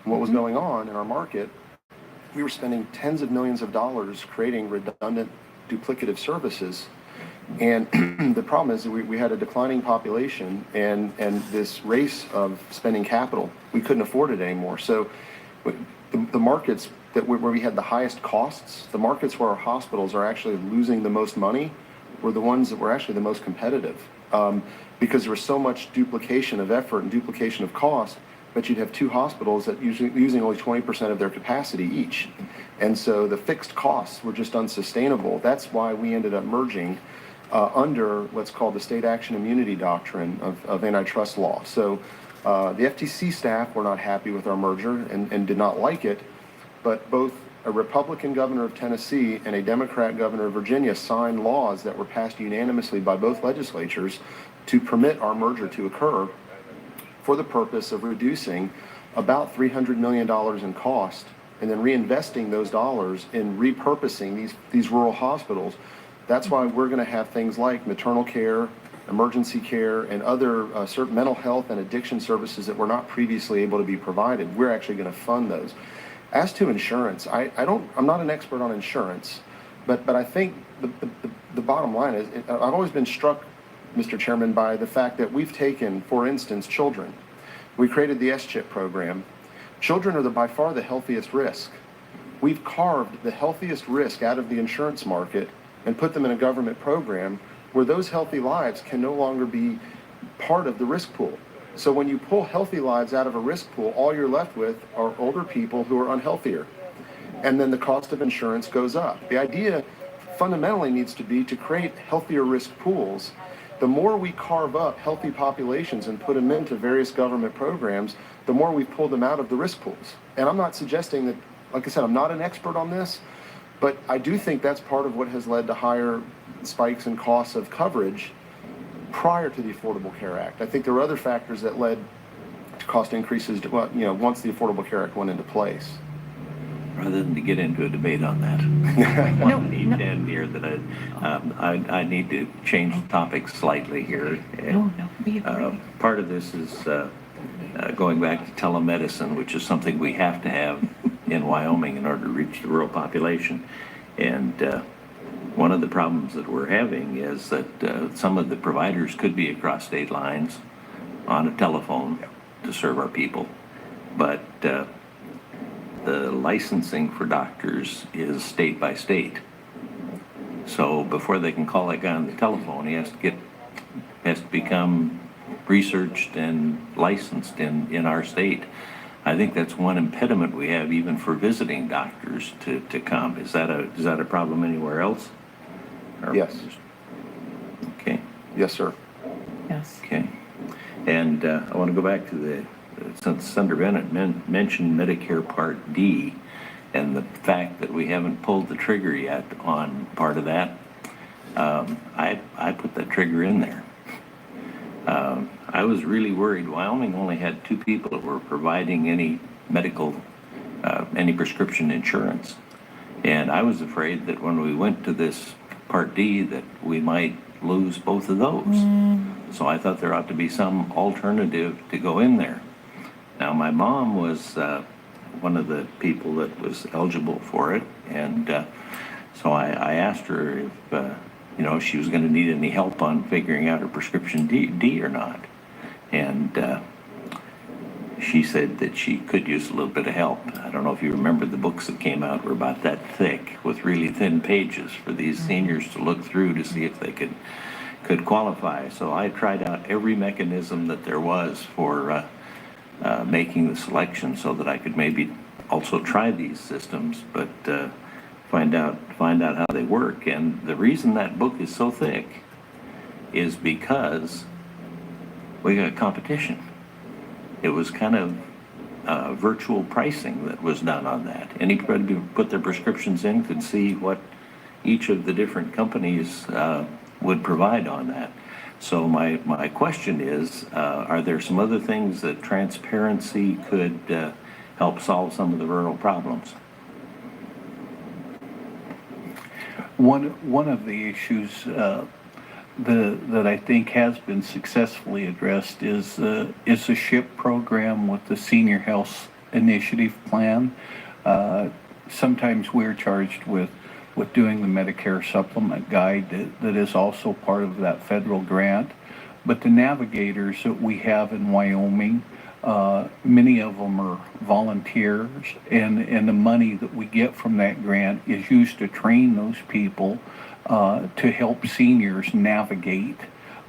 what was going on in our market, we were spending tens of millions of dollars creating redundant, duplicative services. And the problem is that we had a declining population and this race of spending capital. We couldn't afford it anymore. So the markets where we had the highest costs, the markets where our hospitals are actually losing the most money, were the ones that were actually the most competitive, because there was so much duplication of effort and duplication of cost. But you'd have two hospitals that using only 20% of their capacity each. And so the fixed costs were just unsustainable. That's why we ended up merging under what's called the state action immunity doctrine of antitrust law. So the FTC staff were not happy with our merger and did not like it, but both a Republican governor of Tennessee and a Democrat governor of Virginia signed laws that were passed unanimously by both legislatures to permit our merger to occur, for the purpose of reducing about $300 million in cost and then reinvesting those dollars in repurposing these rural hospitals. That's why we're going to have things like maternal care, emergency care, and other certain mental health and addiction services that were not previously able to be provided. We're actually going to fund those. As to insurance, I'm not an expert on insurance, but I think the bottom line is, I've always been struck, Mr. Chairman, by the fact that we've taken, for instance, children. We created the SCHIP program. Children are by far the healthiest risk. We've carved the healthiest risk out of the insurance market and put them in a government program where those healthy lives can no longer be part of the risk pool. So when you pull healthy lives out of a risk pool, all you're left with are older people who are unhealthier. And then the cost of insurance goes up. The idea fundamentally needs to be to create healthier risk pools. The more we carve up healthy populations and put them into various government programs, the more we pull them out of the risk pools. And I'm not suggesting that, like I said, I'm not an expert on this, but I do think that's part of what has led to higher spikes in costs of coverage prior to the Affordable Care Act. I think there were other factors that led to cost increases once the Affordable Care Act went into place. Rather than to get into a debate on that, I need to end here that I need to change the topic slightly here. We agree. Part of this is going back to telemedicine, which is something we have to have in Wyoming in order to reach the rural population. And one of the problems that we're having is that some of the providers could be across state lines on a telephone to serve our people, but the licensing for doctors is state by state. So before they can call that guy on the telephone, he has to become researched and licensed in our state. I think that's one impediment we have even for visiting doctors to come. Is that a problem anywhere else? Yes. Okay. Yes, sir. Yes. Okay. And I want to go back to since Senator Bennett mentioned Medicare Part D and the fact that we haven't pulled the trigger yet on part of that, I put that trigger in there. I was really worried. Wyoming only had 2 people that were providing any any prescription insurance. And I was afraid that when we went to this Part D that we might lose both of those. So I thought there ought to be some alternative to go in there. Now, my mom was one of the people that was eligible for it, and so I asked her if she was going to need any help on figuring out her prescription D or not. And she said that she could use a little bit of help. I don't know if you remember the books that came out were about that thick with really thin pages for these seniors to look through to see if they could qualify. So I tried out every mechanism that there was for making the selection so that I could maybe also try these systems, but find out how they work. And the reason that book is so thick is because we got competition. It was kind of virtual pricing that was done on that. Anybody who put their prescriptions in could see what each of the different companies would provide on that. So my question is, are there some other things that transparency could help solve some of the rural problems? One of the issues that I think has been successfully addressed is the SHIP program with the Senior Health initiative plan. Sometimes we're charged with doing the Medicare supplement guide that is also part of that federal grant. But the navigators that we have in Wyoming, many of them are volunteers, and the money that we get from that grant is used to train those people to help seniors navigate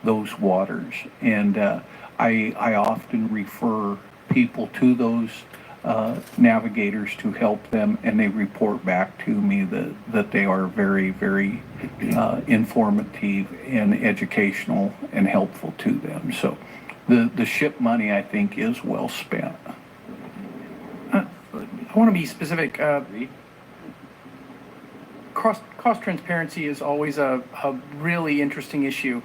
those waters. And I often refer people to those navigators to help them, and they report back to me that they are very, very informative and educational and helpful to them. So the SHIP money, I think, is well spent. I want to be specific. Cost transparency is always a really interesting issue.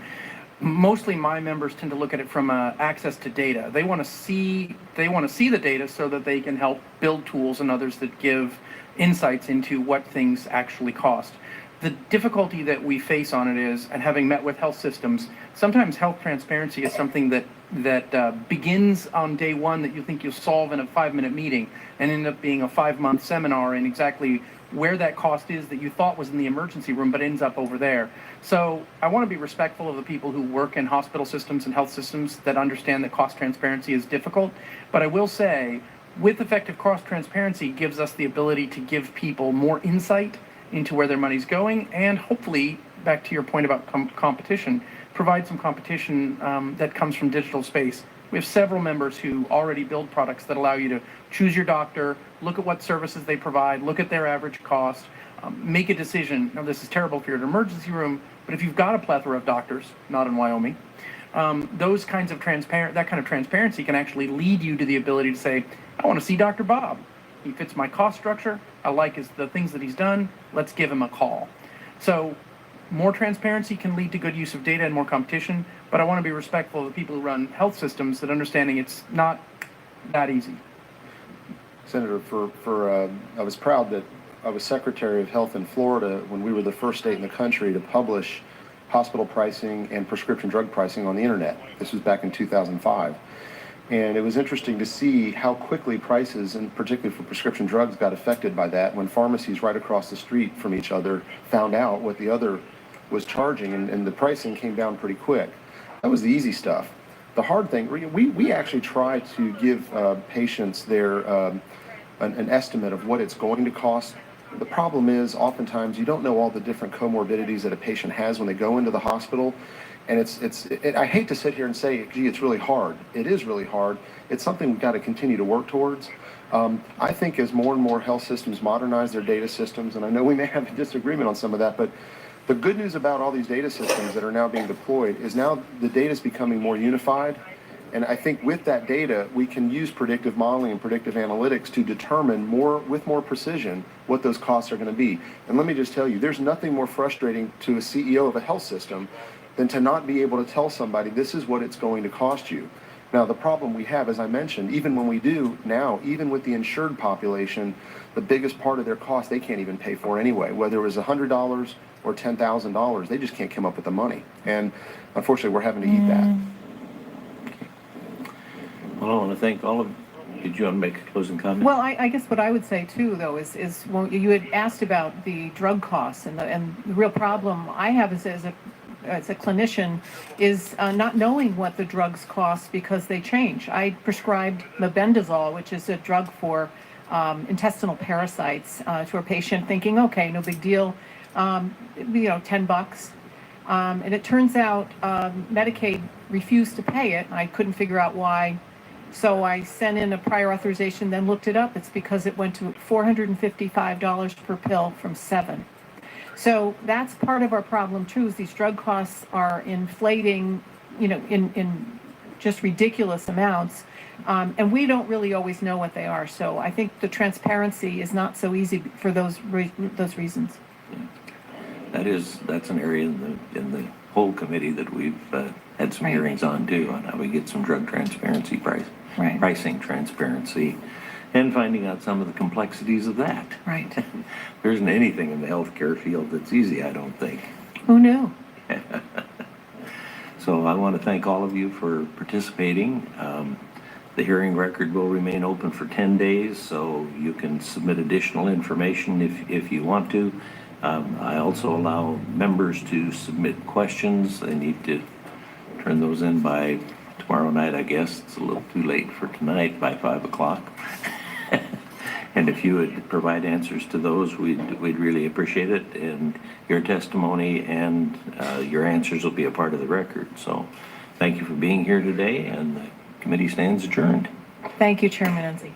Mostly my members tend to look at it from access to data. They want to see the data so that they can help build tools and others that give insights into what things actually cost. The difficulty that we face on it is, and having met with health systems, sometimes health transparency is something that begins on day one that you think you'll solve in a 5-minute meeting and end up being a 5-month seminar in exactly where that cost is that you thought was in the emergency room but ends up over there. So I want to be respectful of the people who work in hospital systems and health systems that understand that cost transparency is difficult. But I will say, with effective cost transparency gives us the ability to give people more insight into where their money's going, and hopefully, back to your point about competition, provide some competition that comes from digital space. We have several members who already build products that allow you to choose your doctor, look at what services they provide, look at their average cost, make a decision. Now, this is terrible if you're in an emergency room, but if you've got a plethora of doctors, not in Wyoming, those kinds of that kind of transparency can actually lead you to the ability to say, I want to see Dr. Bob. He fits my cost structure. I like the things that he's done. Let's give him a call. So more transparency can lead to good use of data and more competition, but I want to be respectful of the people who run health systems that understanding it's not that easy. Senator, I was proud that I was Secretary of Health in Florida when we were the first state in the country to publish hospital pricing and prescription drug pricing on the internet. This was back in 2005. And it was interesting to see how quickly prices, and particularly for prescription drugs, got affected by that when pharmacies right across the street from each other found out what the other was charging, and the pricing came down pretty quick. That was the easy stuff. The hard thing, we actually try to give patients an estimate of what it's going to cost. The problem is oftentimes you don't know all the different comorbidities that a patient has when they go into the hospital. And I hate to sit here and say, gee, it's really hard. It is really hard. It's something we've got to continue to work towards. I think as more and more health systems modernize their data systems, and I know we may have a disagreement on some of that, but the good news about all these data systems that are now being deployed is now the data is becoming more unified. And I think with that data, we can use predictive modeling and predictive analytics to determine with more precision what those costs are going to be. And let me just tell you, there's nothing more frustrating to a CEO of a health system than to not be able to tell somebody this is what it's going to cost you. Now, the problem we have, as I mentioned, even when we do now, even with the insured population, the biggest part of their cost they can't even pay for anyway. Whether it was $100 or $10,000, they just can't come up with the money. And unfortunately, we're having to eat that. Well, I want to thank all of you. Did you want to make a closing comment? Well, I guess what I would say too, though, is well, you had asked about the drug costs, and the real problem I have is as a clinician is not knowing what the drugs cost because they change. I prescribed mebendazole, which is a drug for intestinal parasites, to a patient, thinking, okay, no big deal, $10. And it turns out Medicaid refused to pay it. I couldn't figure out why. So I sent in a prior authorization, then looked it up. It's because it went to $455 per pill from $7. So that's part of our problem too, is these drug costs are inflating, in just ridiculous amounts. And we don't really always know what they are. So I think the transparency is not so easy for those reasons. That's an area in the whole committee that we've had some Right. hearings on too, on how we get some drug transparency Right. pricing transparency, and finding out some of the complexities of that. Right. There isn't anything in the healthcare field that's easy, I don't think. Who knew? So I want to thank all of you for participating. The hearing record will remain open for 10 days, so you can submit additional information if you want to. I also allow members to submit questions. They need to turn those in by tomorrow night, I guess. It's a little too late for tonight, by 5 o'clock. And if you would provide answers to those, we'd really appreciate it. And your testimony and your answers will be a part of the record. So thank you for being here today, and the committee stands adjourned. Thank you, Chairman Enzi.